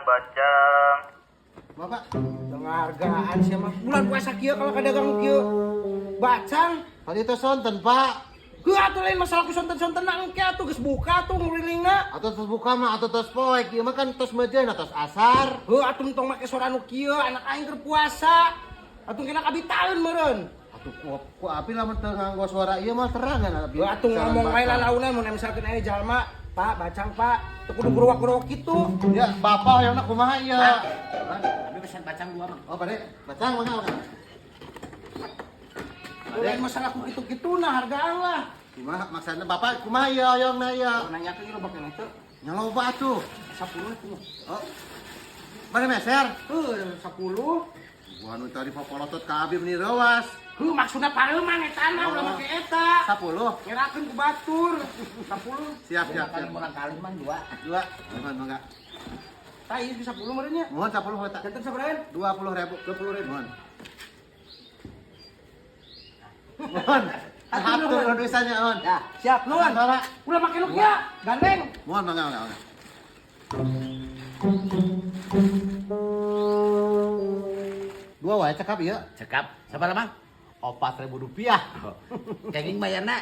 Bacang. Bapak, penghargaan sih mah. Bulan puasa kieu kalau kadagang kieu. Bacang, Tadi itu sonten, Pak. gue atuh lain masalah ku sonten-sonten engke atuh geus buka tuh ngurilingna. Atau tos buka mah atau tos poek, ieu mah kan tos mejeun tos asar. Heuh atuh tong make sora nu kieu anak aing keur puasa. Atuh kena kabitaeun meureun. Atuh ku api lamun teu nganggo suara ieu mah terangan abi. Heuh atuh ngomong wae lalaunan mun misalkeun aya jalma, Pak, bacang Pak, teu kudu gerowak-gerowak kitu. Ya, bapak hoyongna kumaha ieu? Abi pesan bacang dua mah. Oh, Pade, bacang mana? Lain masalah ku kitu-kitu nah hargaan lah. Kumaha maksudna bapak kumaha ieu hoyongna ieu? Nanya ke ieu bakal itu Nyaloba atuh. 10 tuh. Oh. Mana meser? 10. Gua anu tadi popolotot ka abi meni rewas. Maksudna pareuman eta mah ulah make eta. 10. Ngerakeun ku batur. 10. Siap. Kali mah 2. 2. Mohon mangga. Tah ieu 10 meureun nya. Mohon 10 eta. Janten sabarahan? 20.000. 20.000. Mohon. Mohon. Hatur nuhun pisannya, Mohon. Ya, siap nuhun. Ulah make lu kieu, gandeng. Mohon mangga. Dua wae cekap ieu. Cekap. Sabar mah? Rp4.000. Kenging bayarna